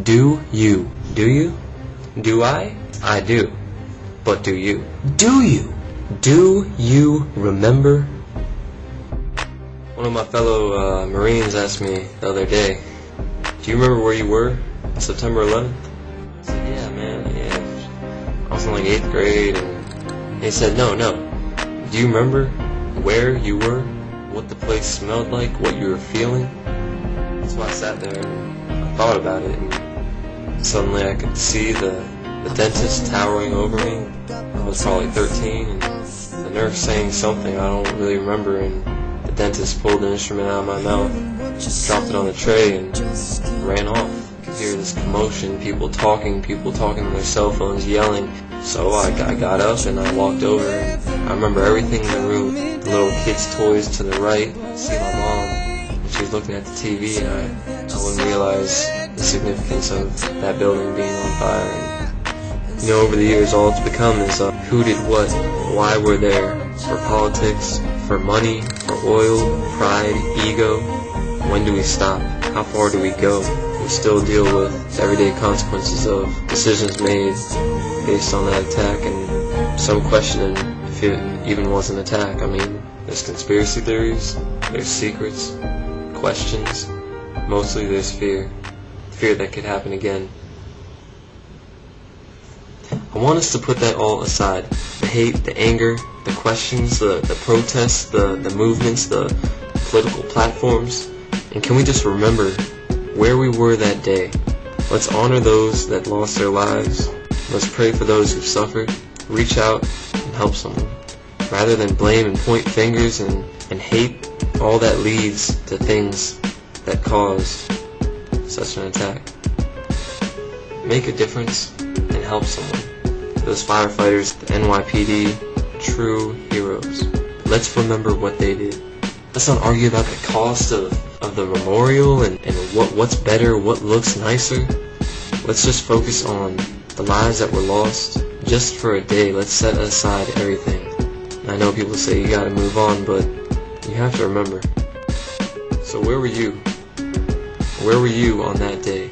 Do you? Do you? Do I? I do. But do you? Do you? Do you remember? One of my fellow Marines asked me the other day, do you remember where you were on September 11th? I said, yeah, man, yeah. I was in like 8th grade, and he said, no. Do you remember where you were? What the place smelled like? What you were feeling? So I sat there and I thought about it, and suddenly I could see the dentist towering over me. I was probably 13, and the nurse saying something I don't really remember, and the dentist pulled the instrument out of my mouth, dropped it on the tray, and ran off. I could hear this commotion, people talking on their cell phones, yelling. So I got up and I walked over, and I remember everything in the room. The little kids' toys to the right. I see my mom, and she was looking at the TV, and I wouldn't realize the significance of that building being on fire. And, you know, over the years, all it's become is who did what, why we're there, for politics, for money, for oil, pride, ego. When do we stop? How far do we go? We still deal with everyday consequences of decisions made based on that attack, and some questioning if it even was an attack. I mean, there's conspiracy theories, there's secrets, questions, mostly there's fear that could happen again. I want us to put that all aside. The hate, the anger, the questions, the protests, the movements, the political platforms. And can we just remember where we were that day? Let's honor those that lost their lives. Let's pray for those who suffered. Reach out and help someone. Rather than blame and point fingers and hate, all that leads to things that caused such an attack. Make a difference and help someone. Those firefighters, the NYPD, true heroes. Let's remember what they did. Let's not argue about the cost of the memorial and what's better, what looks nicer. Let's just focus on the lives that were lost. Just for a day, let's set aside everything. And I know people say you gotta move on, but you have to remember. So where were you? Where were you on that day?